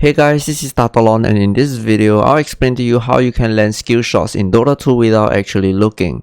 Hey guys, this is Tatolon, and in this video, I'll explain to you how you can land skill shots in Dota 2 without actually looking.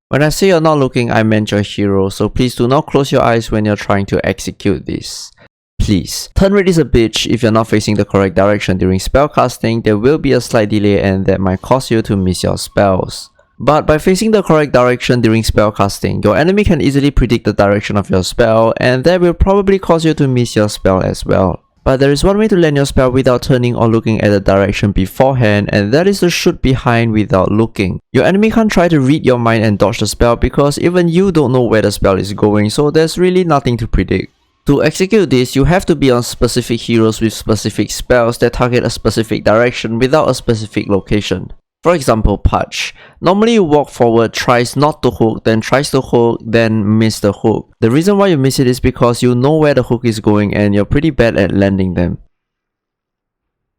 When I say you're not looking, I meant your hero, so please do not close your eyes when you're trying to execute this. Please. Turn rate is a bitch. If you're not facing the correct direction during spellcasting, there will be a slight delay and that might cause you to miss your spells. But by facing the correct direction during spellcasting, your enemy can easily predict the direction of your spell, and that will probably cause you to miss your spell as well. But there is one way to land your spell without turning or looking at the direction beforehand, and that is to shoot behind without looking. Your enemy can't try to read your mind and dodge the spell because even you don't know where the spell is going, so there's really nothing to predict. To execute this, you have to be on specific heroes with specific spells that target a specific direction without a specific location. For example, Patch. Normally you walk forward, tries not to hook, then tries to hook, then miss the hook. The reason why you miss it is because you know where the hook is going and you're pretty bad at landing them.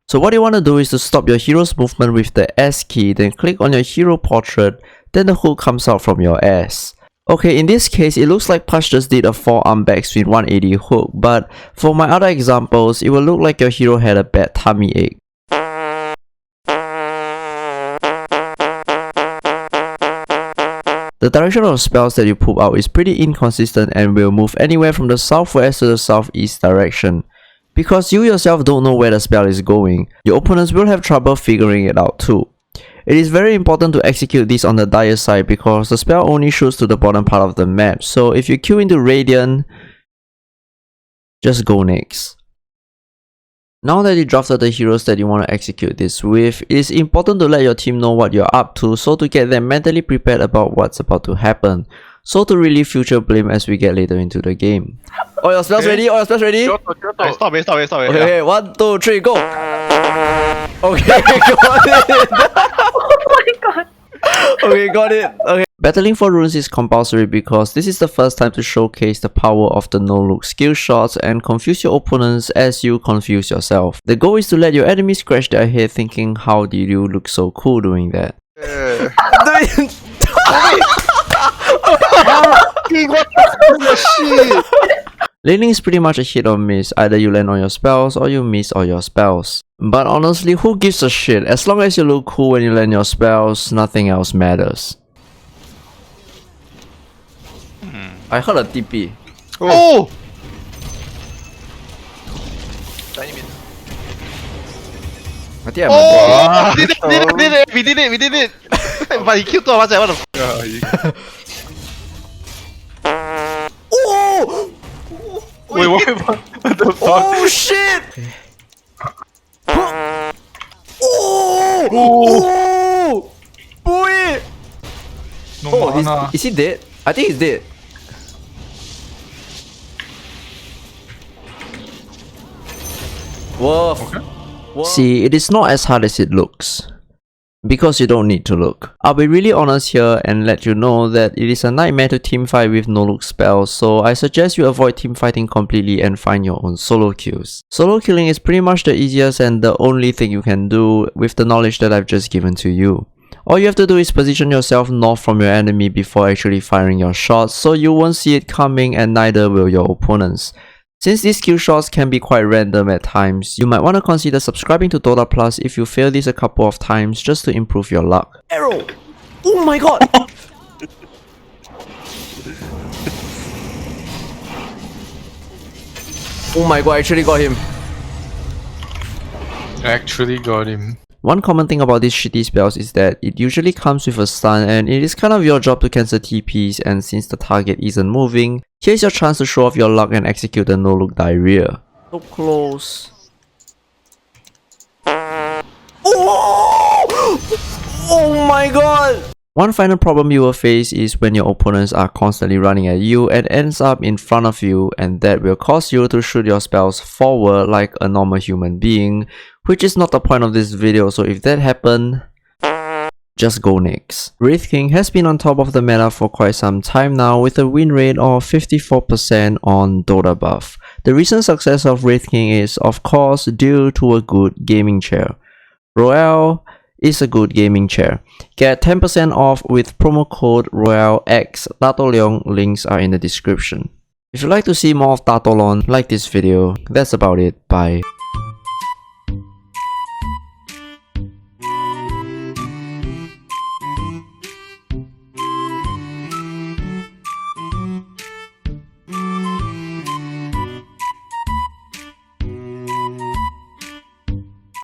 So what you want to do is to stop your hero's movement with the S key, then click on your hero portrait, then the hook comes out from your S. Okay, in this case, it looks like Patch just did a forearm backspin 180 hook, but for my other examples, it will look like your hero had a bad tummy ache. The direction of spells that you pull out is pretty inconsistent and will move anywhere from the southwest to the southeast direction. Because you yourself don't know where the spell is going, your opponents will have trouble figuring it out too. It is very important to execute this on the dire side because the spell only shoots to the bottom part of the map, so if you queue into Radiant, just go next. Now that you drafted the heroes that you want to execute this with, it is important to let your team know what you're up to, so to get them mentally prepared about what's about to happen, so to relieve future blame as we get later into the game. All your spells ready? All your spells ready? Stop it. Okay, 1, 2, 3, go! Okay, got it! Oh my god! Okay, got it. Okay. Battling for runes is compulsory because this is the first time to showcase the power of the no-look skill shots and confuse your opponents as you confuse yourself. The goal is to let your enemy scratch their head thinking, how did you look so cool doing that? What the shit? Laning is pretty much a hit or miss, either you land on your spells or you miss all your spells. But honestly, who gives a shit? As long as you look cool when you land your spells, nothing else matters. I heard a TP. Oh! I think I'm We did it! But he killed two of us, what the f***? Oh! Wait, what the fuck? Oh shit! Oh! Oh! Boy! Oh, is he dead? I think he's dead. Whoa. Okay. See, it is not as hard as it looks. Because you don't need to look. I'll be really honest here and let you know that it is a nightmare to teamfight with no-look spells, so I suggest you avoid teamfighting completely and find your own solo kills. Solo killing is pretty much the easiest and the only thing you can do with the knowledge that I've just given to you. All you have to do is position yourself north from your enemy before actually firing your shots, so you won't see it coming and neither will your opponents. Since these skill shots can be quite random at times, you might want to consider subscribing to Dota Plus if you fail this a couple of times just to improve your luck. Arrow! Oh my god! Oh my god, I actually got him. One common thing about these shitty spells is that it usually comes with a stun and it is kind of your job to cancel TPs, and since the target isn't moving, here's your chance to show off your luck and execute the no-look diarrhea. So close. Oh! Oh my god! One final problem you will face is when your opponents are constantly running at you and ends up in front of you, and that will cause you to shoot your spells forward like a normal human being, which is not the point of this video, so if that happened, just go next. Wraith King has been on top of the meta for quite some time now with a win rate of 54% on Dota buff. The recent success of Wraith King is of course due to a good gaming chair. Royale is a good gaming chair. Get 10% off with promo code ROYALEX. Tatolong links are in the description. If you'd like to see more of Tatolon, like this video. That's about it. Bye.